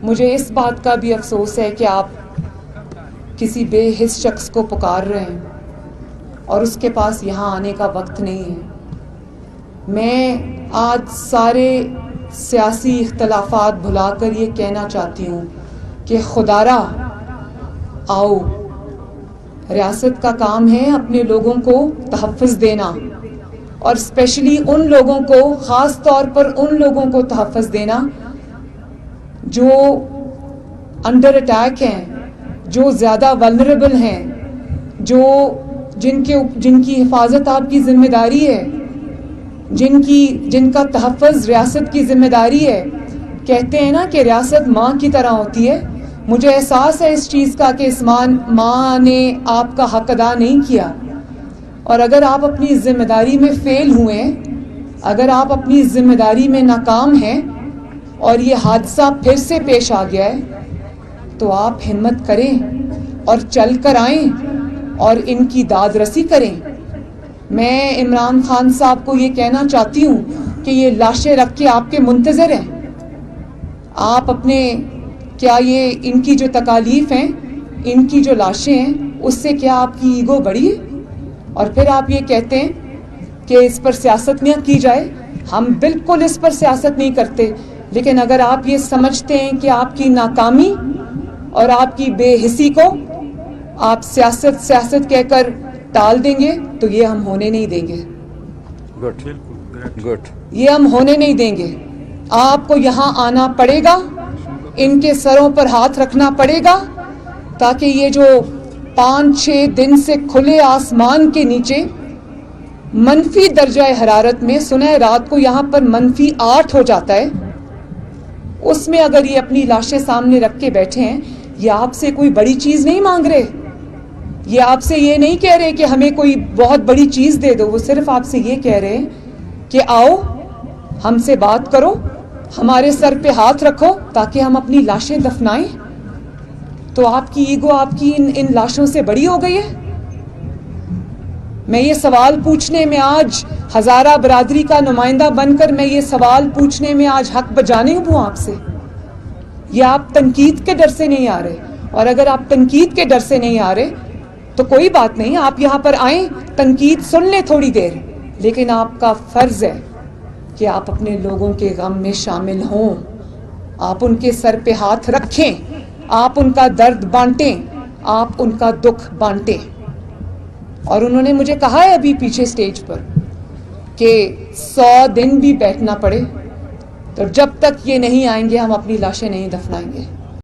مجھے اس بات کا بھی افسوس ہے کہ آپ کسی بے حس شخص کو پکار رہے ہیں اور اس کے پاس یہاں آنے کا وقت نہیں ہے۔ میں آج سارے سیاسی اختلافات بھلا کر یہ کہنا چاہتی ہوں کہ خدارا آؤ، ریاست کا کام ہے اپنے لوگوں کو تحفظ دینا، اور اسپیشلی ان لوگوں کو، خاص طور پر ان لوگوں کو تحفظ دینا جو انڈر اٹیک ہیں، جو زیادہ ولنریبل ہیں، جن کی حفاظت آپ کی ذمہ داری ہے، جن کا تحفظ ریاست کی ذمہ داری ہے۔ کہتے ہیں نا کہ ریاست ماں کی طرح ہوتی ہے۔ مجھے احساس ہے اس چیز کا کہ اس ماں نے آپ کا حق ادا نہیں کیا، اور اگر آپ اپنی ذمہ داری میں فیل ہوئے، اگر آپ اپنی ذمہ داری میں ناکام ہیں اور یہ حادثہ پھر سے پیش آ گیا ہے، تو آپ ہمت کریں اور چل کر آئیں اور ان کی داد رسی کریں۔ میں عمران خان صاحب کو یہ کہنا چاہتی ہوں کہ یہ لاشیں رکھ کے آپ کے منتظر ہیں۔ آپ اپنے کیا یہ ان کی جو تکالیف ہیں، ان کی جو لاشیں ہیں، اس سے کیا آپ کی ایگو بڑی ہے؟ اور پھر آپ یہ کہتے ہیں کہ اس پر سیاست نہ کی جائے۔ ہم بالکل اس پر سیاست نہیں کرتے، لیکن اگر آپ یہ سمجھتے ہیں کہ آپ کی ناکامی اور آپ کی بے حسی کو آپ سیاست کہہ کر ٹال دیں گے تو یہ ہم ہونے نہیں دیں گے۔ گڈ یہ ہم ہونے نہیں دیں گے۔ آپ کو یہاں آنا پڑے گا، ان کے سروں پر ہاتھ رکھنا پڑے گا، تاکہ یہ جو 5-6 دن سے کھلے آسمان کے نیچے منفی درجہ حرارت میں، سنیں رات کو یہاں پر -8 ہو جاتا ہے، اس میں اگر یہ اپنی لاشیں سامنے رکھ کے بیٹھے ہیں، یہ آپ سے کوئی بڑی چیز نہیں مانگ رہے، یہ آپ سے یہ نہیں کہہ رہے کہ ہمیں کوئی بہت بڑی چیز دے دو، وہ صرف آپ سے یہ کہہ رہے ہیں کہ آؤ ہم سے بات کرو، ہمارے سر پہ ہاتھ رکھو تاکہ ہم اپنی لاشیں دفنائیں۔ تو آپ کی ایگو آپ کی ان لاشوں سے بڑی ہو گئی ہے؟ میں یہ سوال پوچھنے میں آج ہزارہ برادری کا نمائندہ بن کر میں یہ سوال پوچھنے میں آج حق بجانے ہوں آپ سے۔ یہ آپ تنقید کے ڈر سے نہیں آ رہے، اور اگر آپ تنقید کے ڈر سے نہیں آ رہے تو کوئی بات نہیں، آپ یہاں پر آئیں، تنقید سن لیں تھوڑی دیر، لیکن آپ کا فرض ہے کہ آپ اپنے لوگوں کے غم میں شامل ہوں، آپ ان کے سر پہ ہاتھ رکھیں، آپ ان کا درد بانٹیں، آپ ان کا دکھ بانٹیں۔ اور انہوں نے مجھے کہا ہے ابھی پیچھے سٹیج پر کہ 100 دن بھی بیٹھنا پڑے تو جب تک یہ نہیں آئیں گے ہم اپنی لاشیں نہیں دفنائیں گے۔